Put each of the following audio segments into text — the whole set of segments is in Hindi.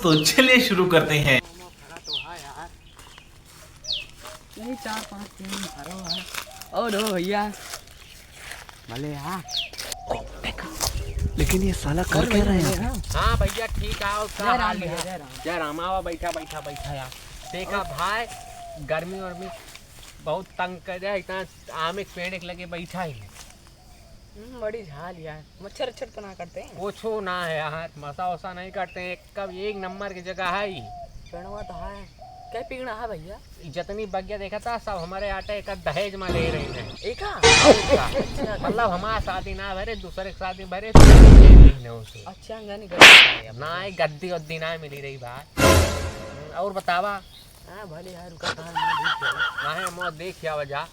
तो चलिए शुरू करते हैं। नहीं 4-5 दिन भरो है और हो भैया भले हाँ लेकिन ये साला कर क्या रहे हैं? हाँ भैया ठीक है। जय राम भैया, जय राम। जय राम। आवा बैठा बैठा बैठा यार। देखा भाई गर्मी वर्मी बहुत तंग कर रहा है, इतना आम एक पेड़ एक लगे बैठा ही है। बड़ी झाल यार, मच्छर अच्छर तो ना करते हैं? पूछो ना है यार, मसा वसा नहीं करते हैं, कब एक नंबर की जगह है ही। पेड़वा तो है, क्या पिघना है भैया? जितनी बगिया देखा था सब हमारे आटे एक दहेज में ले रहे हैं। एक मतलब हमारा शादी ना भरे, दूसरे की शादी भरे उसे। अच्छा गानी ना ही गद्दी वद्दी ना मिली रही भाई। और बतावा? हाँ भले यार रुका कहाँ मैं देख लिया। ना है मौत देख क्या वजह।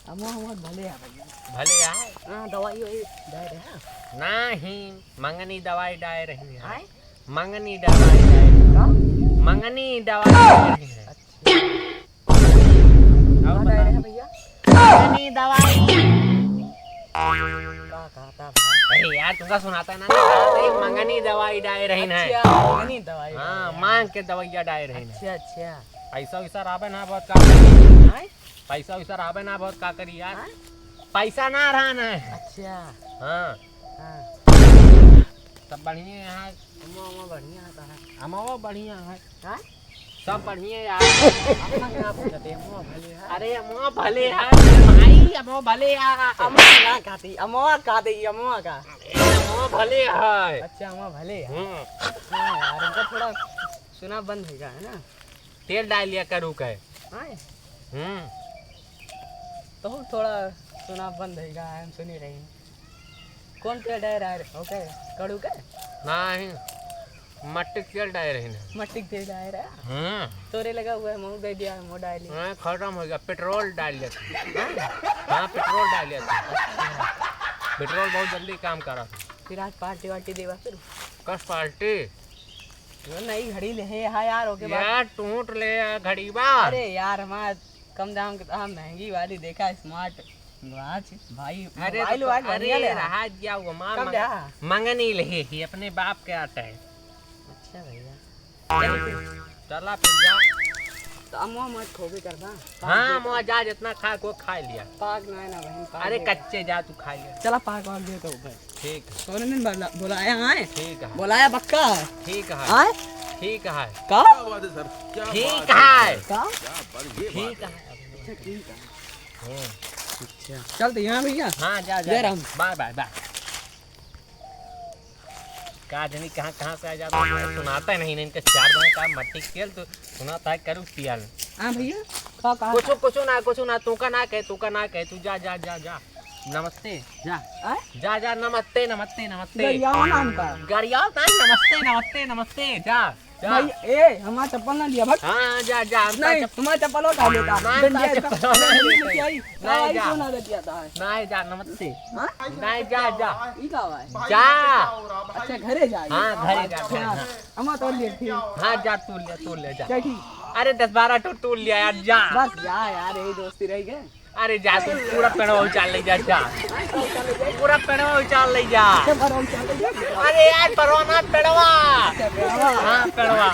हम भले है भैया। भले यार हाँ दवाई वही दे रहे हैं नहीं, मंगनी दवाई डाल रही है। आए? मंगनी दवाई डाल, मंगनी दवाई डाल रही है। और दे रहे हैं भैया? मंगनी दवाई। क्या कहता भाई? अरे यार तुमका सुनाता ना, मंगनी दवाई डाल रही है। अच्छा मंगनी दवाई। हाँ मांग के दवाइयाँ डाल रही है। अच्छा अच्छा। पैसा वैसा राबे ना बहुत का करी। आए? पैसा वैसा राबे ना बहुत का करी यार। पैसा ना रहा ना। अच्छा हाँ हाँ सब बढ़िया है यहाँ। अम्मा बढ़िया आता है। हमारा बढ़िया है, हाँ सब बढ़िया यार। अपना क्या पूछते हैं? अम्मा भले है। अरे अम्मा भले है भाई, अम्मा भले है। अम्मा ना खाती, अम्मा खाती, अम्मा का। अम्मा भले है। अच्छा अम्मा भले है। हाँ यार उनका थोड़ा सुना बंद है ना। तेल डाल लिया करू के। हाँ तो थोड़ा सुना बंद है हम सुनी रही। कौन तेल डाल रहा है? ओके कड़ू के नहीं मट्टी तेल डाल रही है। मट्टी के तेल डाल रहा है। तोरे लगा हुआ है, मुँह दे दिया, मुँह डाल लिया। खत्म हो गया। पेट्रोल डाल लिया था। हाँ पेट्रोल डाल लिया था। पेट्रोल बहुत जल्दी काम करा था। फिर आज पार्टी वार्टी देवा फिर कस पार्टी नई घड़ी ले है यार। ओके यार टूट ले घड़ी बा। अरे यार हमारा कम दाम के महंगी वाली देखा स्मार्ट वॉच भाई। अरे मोबाइल वाच बढ़िया ले रहा। रहा दिया हुआ मां कब लिया? मंगनी ले ही अपने बाप के आटा है। अच्छा भैया चला फिर जा। तो अम्मा मत खोबे करना। हाँ मुआ जा, जितना खा को खा लिया। पाक ना है ना बहन पाक अरे देगा। कच्चे जा तू खा लिया। चला पाक और दे तो ऊपर। ठीक है सोने ने बुलाया है। ठीक है बुलाया पक्का ठीक है आए ठीक है का ठीक है का ठीक है। अच्छा ठीक है। हम्म, अच्छा चल तो यहाँ भैया। हाँ जा जा। जय राम। Bye bye bye. का जनी कहाँ कहाँ से आ जाता है, सुनाता नहीं इनके चार बजे का मट्टी के तेल तो सुनाता है करू तियाल। हाँ भैया का का कुछ ना तू का ना कहे तू जा जा जा जा। नमस्ते जा आए जा जा। नमस्ते नमस्ते नमस्ते। गरिया नाम का गरिया नमस्ते नमस्ते नमस्ते जा जा। भाई ए हमारा चप्पल ना लिया भक्त। हाँ जा जा। नहीं तुम्हारा चप्पल उठा लेता। नहीं, डंडिया चप्पल इसका- नहीं लेता। नहीं, नहीं, जा। सोना दे दिया था। नहीं जा नमस्ते। हाँ? नहीं जा जा ई का हुआ है? जा। अच्छा घरे जा। हाँ घरे जा घरे, हाँ हाँ। अम्मा तो लिए ठीक। हाँ जा तू ले जा। क्या ठीक? अरे 10-12 टूल लिया यार जा। बस जा यार यही दोस्ती रह गए। अरे जा तू पूरा पेड़वा उचाल ले जा जा। पूरा पेड़वा उचाल ले जा। अच्छा भरो चले जा। अरे यार परवाना पेड़वा। अच्छा, हाँ पेड़वा।